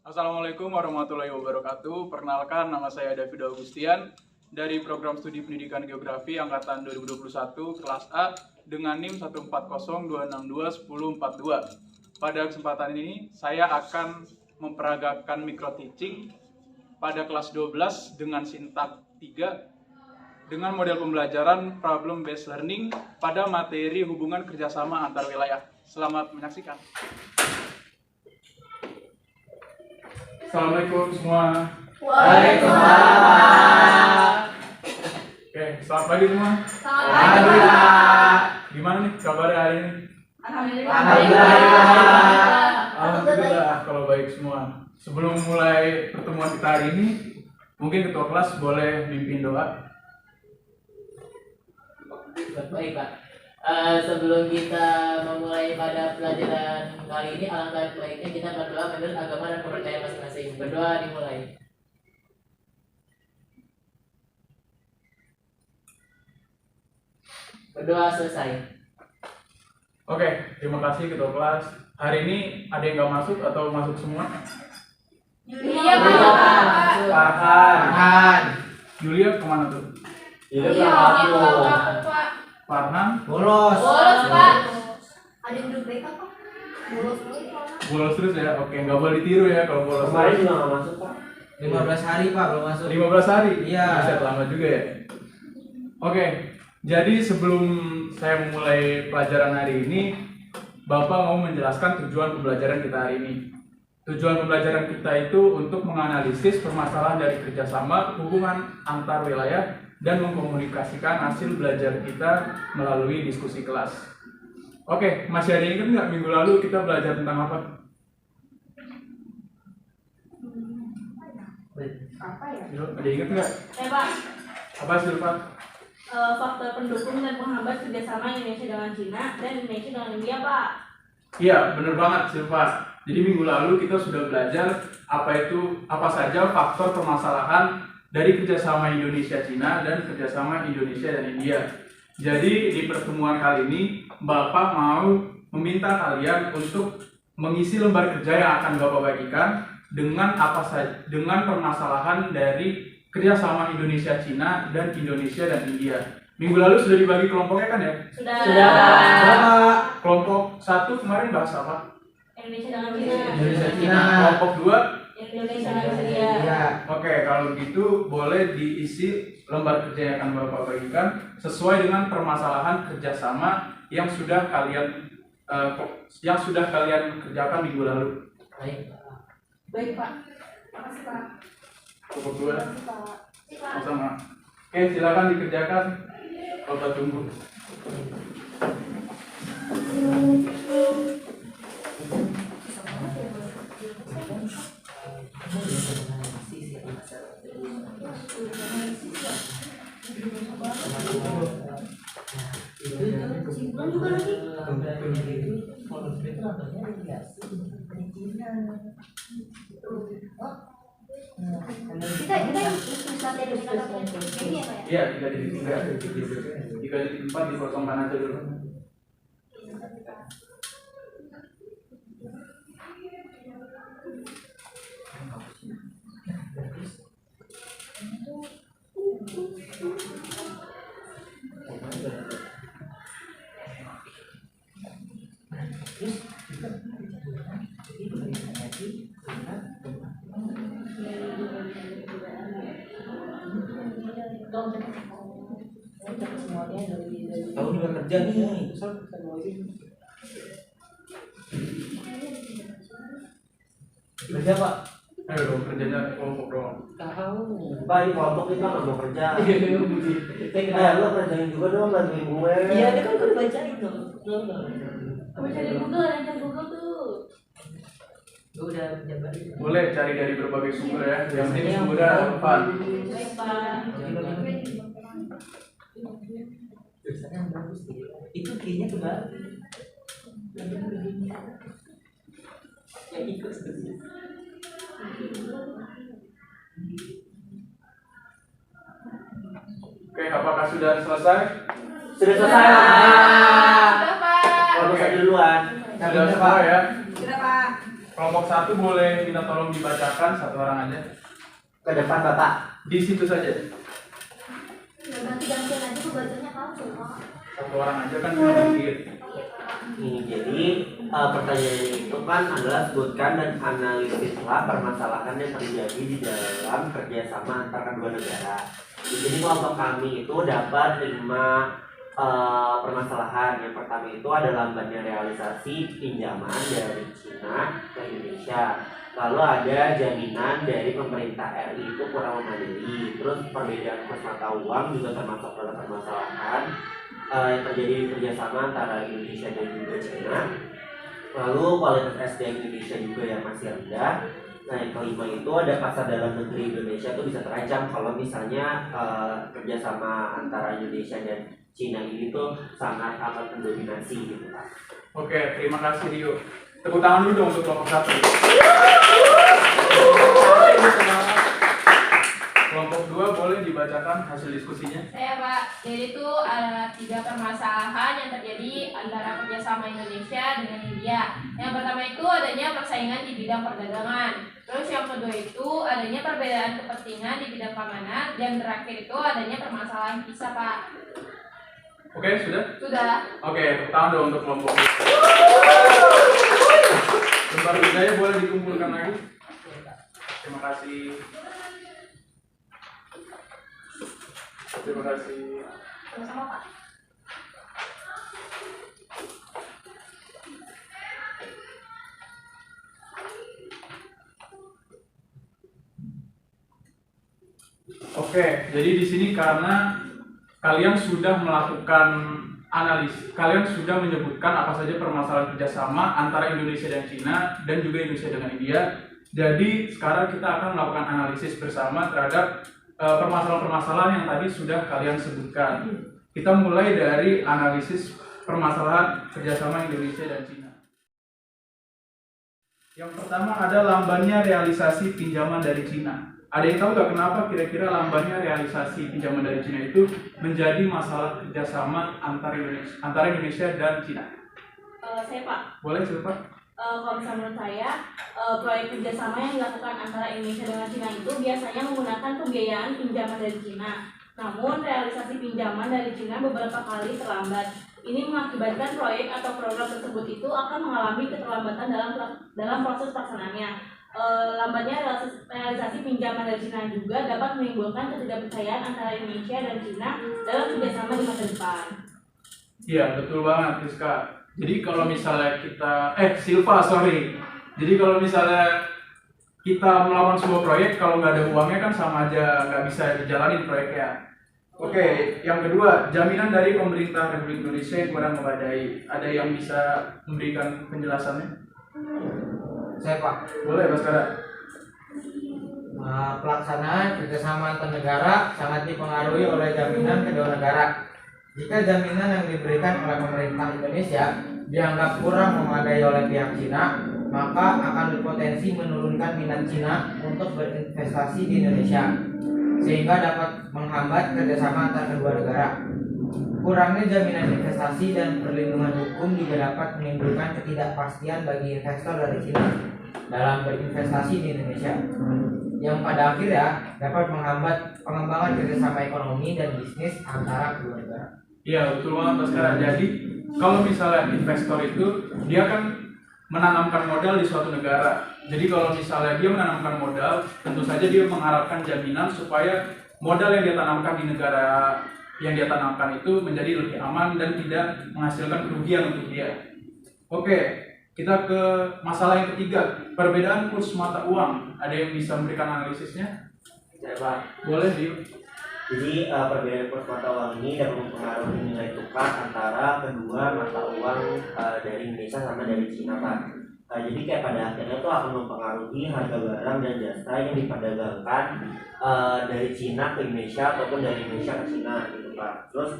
Assalamualaikum warahmatullahi wabarakatuh. Perkenalkan, nama saya David Augustian dari Program Studi Pendidikan Geografi Angkatan 2021 Kelas A dengan NIM 14026211042. Pada kesempatan ini, saya akan memperagakan micro teaching pada kelas 12 dengan sintak 3 dengan model pembelajaran problem based learning pada materi hubungan kerjasama antar wilayah. Selamat menyaksikan. Assalamualaikum semua. Waalaikumsalam. Oke, selamat pagi semua. Alhamdulillah. Gimana nih kabarnya hari ini? Alhamdulillah kalau baik semua. Sebelum mulai pertemuan kita hari ini, mungkin ketua kelas boleh mimpin doa. Baik Pak. Sebelum kita memulai pada pelajaran kali ini, alangkah baiknya kita berdoa menurut agama dan kepercayaan masing-masing. Berdoa dimulai. Berdoa selesai. Oke, terima kasih ketua kelas. Hari ini ada yang nggak masuk atau masuk semua? Iya Pak. Farhan. Julia kemana tuh? Iya, Farhan. Bolos Pak. Ada yang duduk BK Pak. Bolos terus Pak. Bolos terus ya. Oke, nggak boleh ditiru ya kalau bolos. kemarin juga nggak masuk Pak. 15 hari Pak belum masuk. 15 hari? Iya. Bisa lama juga ya. Oke, jadi sebelum saya memulai pelajaran hari ini, Bapak mau menjelaskan tujuan pembelajaran kita hari ini. Tujuan pembelajaran kita itu untuk menganalisis permasalahan dari kerjasama, hubungan antar wilayah, dan mengkomunikasikan hasil belajar kita melalui diskusi kelas. Oke, masih ada yang ingat nggak minggu lalu kita belajar tentang apa? Apa ya? Ada yang ingat nggak? Pak. Apa hasil Pak? Faktor pendukung dan penghambat kerjasama Indonesia dengan Cina dan Indonesia dengan India Pak. Iya, benar banget Silva. Jadi minggu lalu kita sudah belajar apa saja faktor permasalahan dari kerjasama Indonesia-Cina dan kerjasama Indonesia dan India. Jadi di pertemuan kali ini Bapak mau meminta kalian untuk mengisi lembar kerja yang akan Bapak bagikan dengan dengan permasalahan dari kerjasama Indonesia-Cina dan Indonesia dan India. Minggu lalu sudah dibagi kelompoknya kan ya? Sudah. Bapak, kelompok 1 kemarin bahas apa? Indonesia dengan Cina. Indonesia-Cina. Kelompok 2? Indonesia dengan India. Iya. Oke, kalau gitu boleh diisi lembar kerja yang akan Bapak bagikan sesuai dengan permasalahan kerjasama yang sudah kalian kerjakan minggu lalu. Baik. Baik Pak. Makasih Pak. Kelompok 2 Pak. sama. Oke, silakan dikerjakan. Bapak tunggu. Simpulan juga lagi. Kita bisa dari ini ya Pak ya? Iya, 3.3, 3.4 dikosongkan aja dulu. Tahu juga kerja nih. Kerja Pak. Ayo dong, kerjanya kelompok dong. Tahu. Pak di kelompok kita nggak mau kerja. Saya Lo kerjain juga dong bantuin gue. Iya, dia kan udah bacain tuh. Kamu cari Google, ada Google tuh. Gue udah jabarin. Boleh cari dari berbagai sumber ya. Yang penting sumbernya relevan. Baik Pak. Tulisannya yang bagus sih. Itu kayaknya kebalik. Yang ikut sebenarnya. Oke, apakah sudah selesai? Sudah selesai Sudah, Pak. Pak. Kalau bisa duluan. Sudah semua ya? Sudah Pak. Kelompok 1 boleh minta tolong dibacakan satu orang aja. Ke depan Bapak. Di situ saja. Ganti-gantian aja tuh bacanya palsu Pak. Satu orang aja kan sedikit. Ini jadi pertanyaannya itu kan adalah sebutkan dan analisislah permasalahan yang terjadi di dalam kerjasama antara kedua negara. Jadi kelompok kami itu dapat 5 permasalahan. Yang pertama itu ada lambatnya realisasi pinjaman dari Cina ke Indonesia. Lalu ada jaminan dari pemerintah RI itu kurang memadai. Terus perbedaan kurs mata uang juga termasuk dalam permasalahan yang terjadi di kerjasama antara Indonesia dan juga China. Lalu kualitas SDM Indonesia juga yang masih rendah. Nah yang kelima itu ada pasar dalam negeri Indonesia itu bisa terancam kalau misalnya kerjasama antara Indonesia dan China ini tuh sangat amat mendominasi gitu Pak. Oke, terima kasih Rio. Tepuk tangan dulu dong untuk kelompok 1. Kelompok 2 boleh dibacakan hasil diskusinya. Saya Pak, jadi itu ada 3 permasalahan yang terjadi antara kerjasama Indonesia dengan India. Yang pertama itu adanya persaingan di bidang perdagangan. Terus yang kedua itu adanya perbedaan kepentingan di bidang keamanan. Dan terakhir itu adanya permasalahan visa Pak. Oke, sudah? Sudah. Oke, tepuk tangan dong untuk kelompok. Lembar budaya boleh dikumpulkan lagi. Terima kasih. Terima kasih. Sama-sama Pak. Oke, jadi di sini karena kalian sudah melakukan analisis, kalian sudah menyebutkan apa saja permasalahan kerjasama antara Indonesia dan Cina dan juga Indonesia dengan India. Jadi sekarang kita akan melakukan analisis bersama terhadap permasalahan-permasalahan yang tadi sudah kalian sebutkan. Kita mulai dari analisis permasalahan kerjasama Indonesia dan Cina. Yang pertama ada lambannya realisasi pinjaman dari Cina. Ada yang tahu nggak kenapa kira-kira lambannya realisasi pinjaman dari Cina itu menjadi masalah kerjasama antara Indonesia dan Cina? Saya Pak. Boleh silakan. Kalau misalnya menurut saya, proyek kerjasama yang dilakukan antara Indonesia dengan Cina itu biasanya menggunakan pembiayaan pinjaman dari Cina. Namun realisasi pinjaman dari Cina beberapa kali terlambat. Ini mengakibatkan proyek atau program tersebut itu akan mengalami keterlambatan dalam proses pelaksanaannya. Lambatnya realisasi pinjaman dari Cina juga dapat menimbulkan ketidakpercayaan antara Indonesia dan Cina dalam kerjasama di masa depan. Iya, betul banget Rizka. Jadi kalau misalnya kita, Jadi kalau misalnya kita melakukan sebuah proyek, kalau nggak ada uangnya kan sama aja nggak bisa dijalanin proyeknya. Oke, yang kedua, jaminan dari pemerintah Republik Indonesia yang kurang memadai. Ada yang bisa memberikan penjelasannya? Saya Pak. Boleh, Baskara. Pelaksanaan kerjasama antar negara sangat dipengaruhi oleh jaminan kedua negara. Jika jaminan yang diberikan oleh pemerintah Indonesia dianggap kurang memadai oleh pihak Cina, maka akan berpotensi menurunkan minat Cina untuk berinvestasi di Indonesia, sehingga dapat menghambat kerjasama antar kedua negara. Kurangnya jaminan investasi dan perlindungan hukum juga dapat menimbulkan ketidakpastian bagi investor dari Cina dalam berinvestasi di Indonesia, yang pada akhirnya dapat menghambat pengembangan kerjasama ekonomi dan bisnis antara kedua negara. Iya, betul banget Baskara. Jadi kalau misalnya investor itu dia kan menanamkan modal di suatu negara. Jadi kalau misalnya dia menanamkan modal, tentu saja dia mengharapkan jaminan supaya modal yang dia tanamkan di negara yang dia tanamkan itu menjadi lebih aman dan tidak menghasilkan kerugian untuk dia. Oke, kita ke masalah yang ketiga, perbedaan kurs mata uang. Ada yang bisa memberikan analisisnya? Ya Pak. Boleh, Dio. Jadi perbedaan kurs mata uang ini dapat mempengaruhi nilai tukar antara kedua mata uang dari Indonesia sama dari Cina Pak. Jadi kayak pada akhirnya itu akan mempengaruhi harga barang dan jasa yang diperdagangkan dari Cina ke Indonesia ataupun dari Indonesia ke Cina gitu Pak. Terus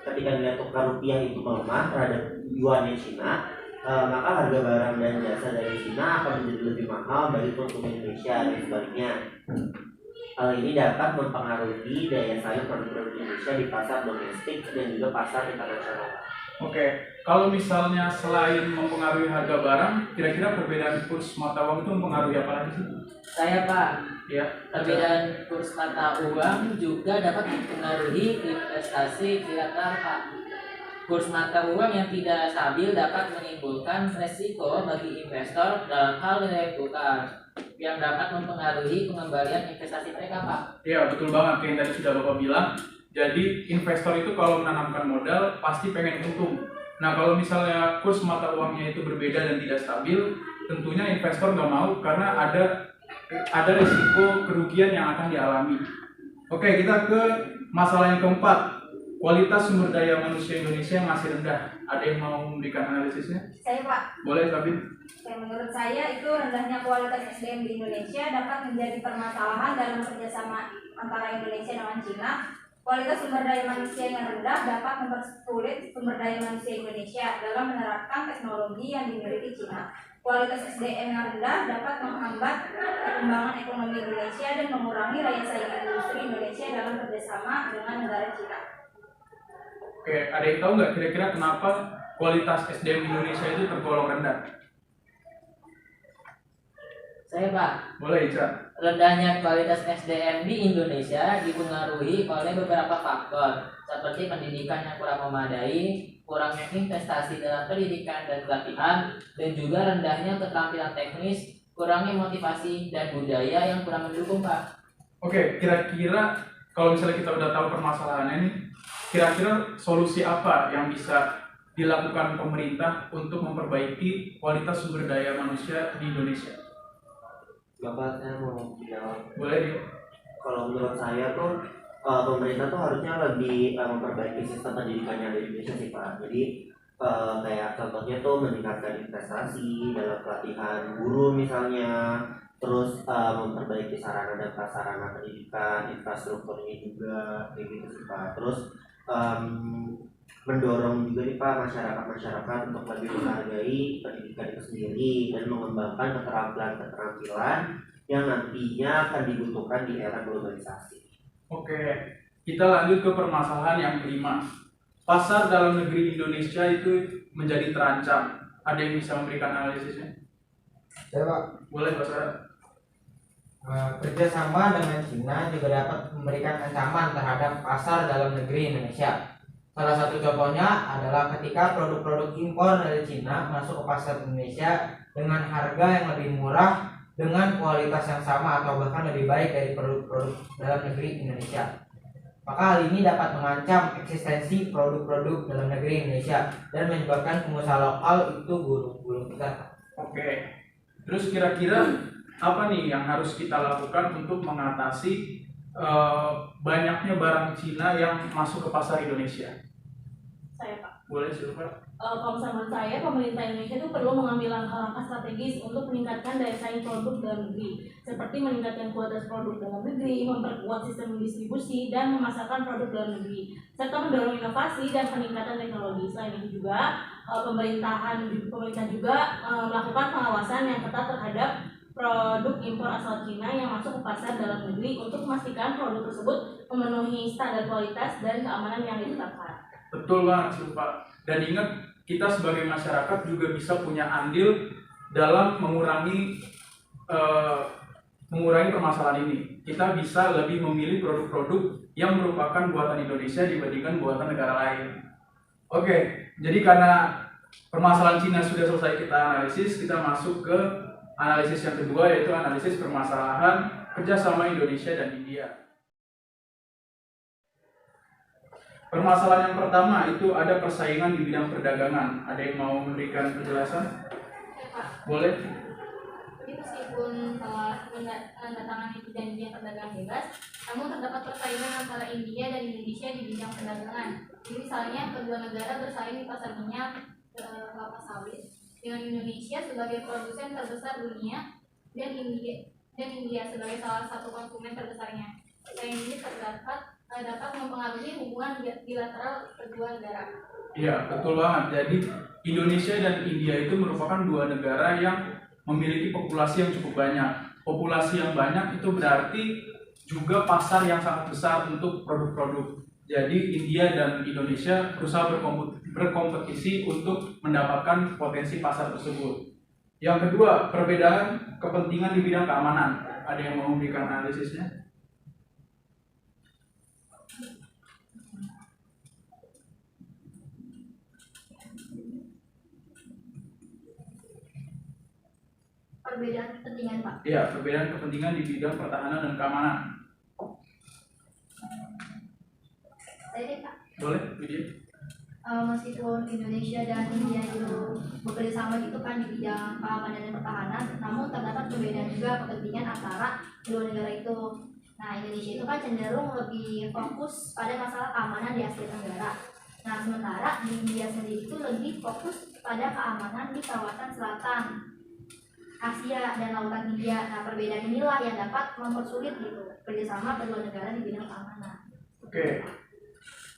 ketika nilai tukar rupiah itu melemah terhadap yuannya Cina, maka harga barang dan jasa dari Cina akan menjadi lebih mahal bagi konsumen Indonesia dan sebaliknya. Hal ini dapat mempengaruhi daya saing produk-produk Indonesia di pasar domestik dan juga pasar internasional. Oke, kalau misalnya selain mempengaruhi harga barang, kira-kira perbedaan kurs mata uang itu mempengaruhi apa lagi sih? Saya Pak, Ya, perbedaan kurs mata uang juga dapat mempengaruhi investasi bilateral Pak. Kurs mata uang yang tidak stabil dapat menimbulkan resiko bagi investor dalam hal nilai tukar yang dapat mempengaruhi pengembalian investasi mereka Pak. Iya, betul banget kayak yang tadi sudah Bapak bilang. Jadi investor itu kalau menanamkan modal pasti pengen untung. Nah, kalau misalnya kurs mata uangnya itu berbeda dan tidak stabil, tentunya investor nggak mau karena ada risiko kerugian yang akan dialami. Oke, kita ke masalah yang keempat. Kualitas sumber daya manusia Indonesia yang masih rendah. Ada yang mau memberikan analisisnya? Saya Pak, Boleh, Sabin? menurut saya itu rendahnya kualitas SDM di Indonesia dapat menjadi permasalahan dalam kerjasama antara Indonesia dengan Cina. Kualitas sumber daya manusia yang rendah dapat mempersulit sumber daya manusia Indonesia dalam menerapkan teknologi yang dimiliki Cina. Kualitas SDM yang rendah dapat menghambat perkembangan ekonomi Indonesia dan mengurangi daya saing industri Indonesia dalam kerjasama dengan negara Cina. Oke, ada yang tahu nggak kira-kira kenapa kualitas SDM Indonesia itu tergolong rendah? Saya Pak, Boleh, Ica? rendahnya kualitas SDM di Indonesia dipengaruhi oleh beberapa faktor seperti pendidikan yang kurang memadai, kurangnya investasi dalam pendidikan dan pelatihan, dan juga rendahnya keterampilan teknis, kurangnya motivasi dan budaya yang kurang mendukung Pak. Oke, kira-kira kalau misalnya kita udah tahu permasalahannya nih, kira-kira solusi apa yang bisa dilakukan pemerintah untuk memperbaiki kualitas sumber daya manusia di Indonesia? Bapak, saya mau jawab. Boleh dia? Kalau menurut saya tuh pemerintah tuh harusnya lebih memperbaiki sistem pendidikan yang ada di Indonesia sih Pak. Jadi kayak contohnya tuh meningkatkan investasi dalam pelatihan guru misalnya, terus memperbaiki sarana dan prasarana pendidikan, infrastrukturnya juga kayak gitu sih Pak. Terus mendorong juga nih Pak masyarakat untuk lebih menghargai pendidikan itu sendiri dan mengembangkan keterampilan yang nantinya akan dibutuhkan di era globalisasi. Oke, kita lanjut ke permasalahan yang kelima. Pasar dalam negeri Indonesia itu menjadi terancam. Ada yang bisa memberikan analisisnya? Saya Pak, Boleh, Pak Sarah? kerjasama dengan Cina juga dapat memberikan ancaman terhadap pasar dalam negeri Indonesia. Salah satu contohnya adalah ketika produk-produk impor dari Cina masuk ke pasar Indonesia dengan harga yang lebih murah dengan kualitas yang sama atau bahkan lebih baik dari produk-produk dalam negeri Indonesia. Maka hal ini dapat mengancam eksistensi produk-produk dalam negeri Indonesia dan menyebabkan pengusaha lokal itu gulung kita. Oke, terus kira-kira apa nih yang harus kita lakukan untuk mengatasi banyaknya barang Cina yang masuk ke pasar Indonesia? Saya Pak. Boleh, silakan. Kalau menurut saya, pemerintah Indonesia itu perlu mengambil langkah-langkah strategis untuk meningkatkan daya saing produk dalam negeri, seperti meningkatkan kualitas produk dalam negeri, memperkuat sistem distribusi, dan memasarkan produk dalam negeri, serta mendorong inovasi dan peningkatan teknologi. Selain itu juga, pemerintah juga melakukan pengawasan yang ketat terhadap produk impor asal Cina yang masuk ke pasar dalam negeri untuk memastikan produk tersebut memenuhi standar kualitas dan keamanan yang ditetapkan. Betul banget sih Pak. Dan ingat, kita sebagai masyarakat juga bisa punya andil dalam mengurangi permasalahan ini. Kita bisa lebih memilih produk-produk yang merupakan buatan Indonesia dibandingkan buatan negara lain. Oke, jadi karena permasalahan Cina sudah selesai kita analisis, kita masuk ke analisis yang kedua, yaitu analisis permasalahan kerjasama Indonesia dan India. Permasalahan yang pertama itu ada persaingan di bidang perdagangan. Ada yang mau memberikan penjelasan? Ya, Pak. Boleh. Jadi meskipun telah menandatangani perjanjian perdagangan bebas, namun terdapat persaingan antara India dan Indonesia di bidang perdagangan. Jadi misalnya kedua negara bersaing di pasar minyak kelapa sawit dengan Indonesia sebagai produsen terbesar dunia dan India sebagai salah satu konsumen terbesarnya. Persaingan ini dapat mempengaruhi hubungan bilateral kedua negara. Iya, betul banget. Jadi Indonesia dan India itu merupakan dua negara yang memiliki populasi yang cukup banyak. Populasi yang banyak itu berarti juga pasar yang sangat besar untuk produk-produk. Jadi India dan Indonesia berusaha berkompetisi untuk mendapatkan potensi pasar tersebut. Yang kedua, perbedaan kepentingan di bidang keamanan. Ada yang mau memberikan analisisnya? Perbedaan kepentingan, Pak. Iya, perbedaan kepentingan di bidang pertahanan dan keamanan. Saya deh, Pak. Boleh, Widya? Meskipun Indonesia dan India itu bekerja sama gitu kan di bidang keamanan dan pertahanan, namun terdapat perbedaan juga kepentingan antara kedua negara itu. Nah, Indonesia itu kan cenderung lebih fokus pada masalah keamanan di Asia Tenggara. Nah, sementara di India sendiri itu lebih fokus pada keamanan di kawasan selatan Asia dan Lautan Hindia. Nah, perbedaan inilah yang dapat mempersulit gitu kerjasama kedua negara di bidang keamanan. Oke.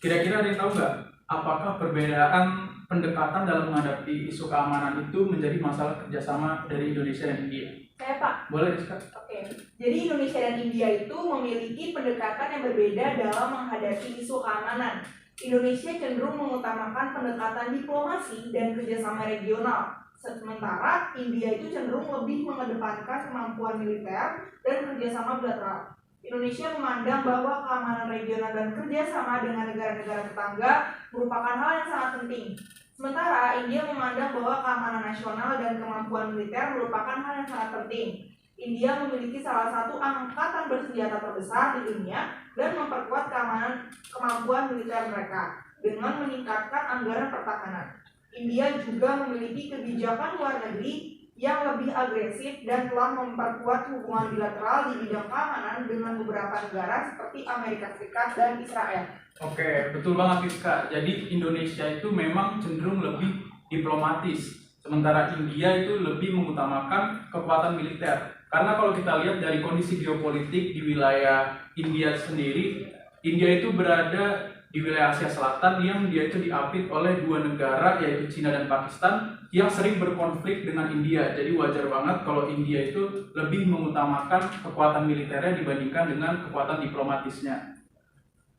Kira-kira ada yang tahu nggak apakah perbedaan pendekatan dalam menghadapi isu keamanan itu menjadi masalah kerjasama dari Indonesia dan India? Saya Pak. Boleh, Rizka? Oke. Jadi Indonesia dan India itu memiliki pendekatan yang berbeda dalam menghadapi isu keamanan. Indonesia cenderung mengutamakan pendekatan diplomasi dan kerjasama regional. Sementara India itu cenderung lebih mengedepankan kemampuan militer dan kerjasama bilateral. Indonesia memandang bahwa keamanan regional dan kerjasama dengan negara-negara tetangga merupakan hal yang sangat penting. Sementara India memandang bahwa keamanan nasional dan kemampuan militer merupakan hal yang sangat penting. India memiliki salah satu angkatan bersenjata terbesar di dunia dan memperkuat kemampuan militer mereka dengan meningkatkan anggaran pertahanan. India juga memiliki kebijakan luar negeri yang lebih agresif dan telah memperkuat hubungan bilateral di bidang keamanan dengan beberapa negara seperti Amerika Serikat dan Israel. Oke, betul banget, Rizka. Jadi Indonesia itu memang cenderung lebih diplomatis, sementara India itu lebih mengutamakan kekuatan militer. Karena kalau kita lihat dari kondisi geopolitik di wilayah India sendiri, India itu berada di wilayah Asia Selatan yang dia itu diapit oleh dua negara yaitu Cina dan Pakistan yang sering berkonflik dengan India. Jadi wajar banget kalau India itu lebih mengutamakan kekuatan militernya dibandingkan dengan kekuatan diplomatisnya.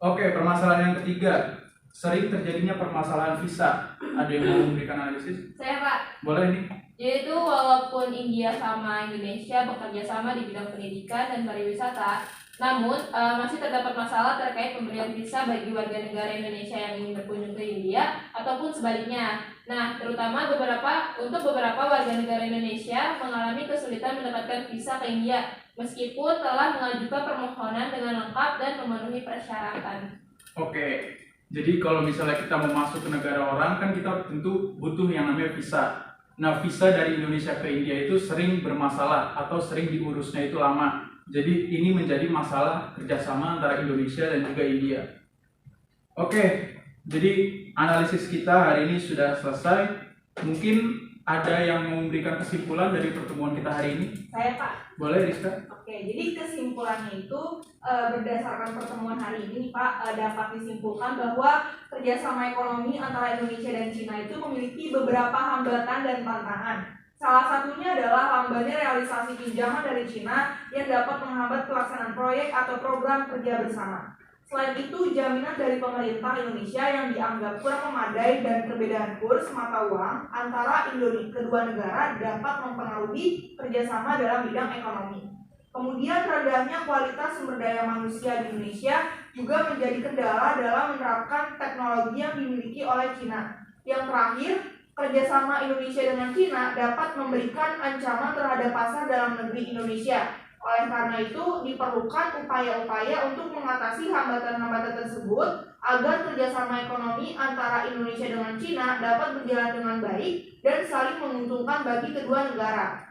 Oke, permasalahan yang ketiga, sering terjadinya permasalahan visa. Ada yang mau memberikan analisis? Saya, Pak. Boleh nih. Yaitu walaupun India sama Indonesia bekerja sama di bidang pendidikan dan pariwisata, namun masih terdapat masalah terkait pemberian visa bagi warga negara Indonesia yang ingin berkunjung ke India ataupun sebaliknya. Nah, terutama untuk beberapa warga negara Indonesia mengalami kesulitan mendapatkan visa ke India meskipun telah mengajukan permohonan dengan lengkap dan memenuhi persyaratan. Oke. Jadi kalau misalnya kita mau masuk ke negara orang kan kita tentu butuh yang namanya visa. Nah, visa dari Indonesia ke India itu sering bermasalah atau sering diurusnya itu lama. Jadi ini menjadi masalah kerjasama antara Indonesia dan juga India. Oke, jadi analisis kita hari ini sudah selesai. Mungkin ada yang mau memberikan kesimpulan dari pertemuan kita hari ini? Saya Pak. Boleh, Rizka? Oke, jadi kesimpulannya itu berdasarkan pertemuan hari ini Pak dapat disimpulkan bahwa kerjasama ekonomi antara Indonesia dan Cina itu memiliki beberapa hambatan dan tantangan. Salah satunya adalah lambannya realisasi pinjaman dari Cina yang dapat menghambat pelaksanaan proyek atau program kerja bersama. Selain itu, jaminan dari pemerintah Indonesia yang dianggap kurang memadai dan perbedaan kurs mata uang antara kedua negara dapat mempengaruhi kerjasama dalam bidang ekonomi. Kemudian rendahnya kualitas sumber daya manusia di Indonesia juga menjadi kendala dalam menerapkan teknologi yang dimiliki oleh Cina. Yang terakhir, kerjasama Indonesia dengan Cina dapat memberikan ancaman terhadap pasar dalam negeri Indonesia. Oleh karena itu, diperlukan upaya-upaya untuk mengatasi hambatan-hambatan tersebut agar kerjasama ekonomi antara Indonesia dengan Cina dapat berjalan dengan baik dan saling menguntungkan bagi kedua negara.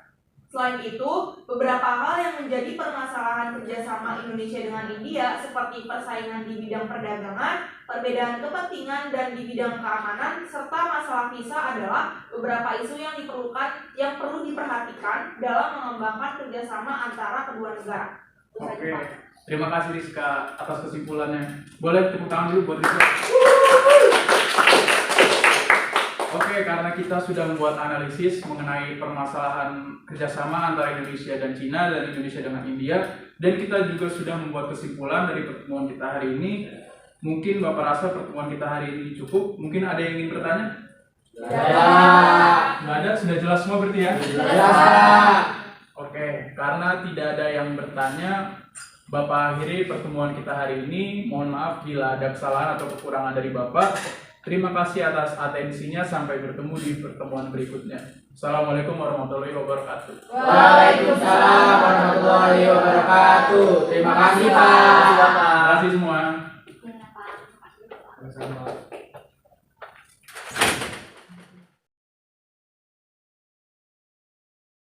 Selain itu, beberapa hal yang menjadi permasalahan kerjasama Indonesia dengan India seperti persaingan di bidang perdagangan, perbedaan kepentingan dan di bidang keamanan, serta masalah visa adalah beberapa isu yang perlu diperhatikan dalam mengembangkan kerjasama antara kedua negara. Oke, terima kasih Rizka atas kesimpulannya. Boleh tepuk tangan dulu buat Rizka. Oke, karena kita sudah membuat analisis mengenai permasalahan kerjasama antara Indonesia dan Cina dan Indonesia dengan India, dan kita juga sudah membuat kesimpulan dari pertemuan kita hari ini, Mungkin Bapak rasa pertemuan kita hari ini cukup. Mungkin ada yang ingin bertanya? Nggak ada, sudah jelas semua berarti ya? Oke, karena tidak ada yang bertanya, Bapak akhiri pertemuan kita hari ini. Mohon maaf bila ada kesalahan atau kekurangan dari Bapak. Terima kasih atas atensinya. Sampai bertemu di pertemuan berikutnya. Assalamualaikum warahmatullahi wabarakatuh. Waalaikumsalam warahmatullahi wabarakatuh. Terima kasih Pak. Terima kasih semua. Sama-sama.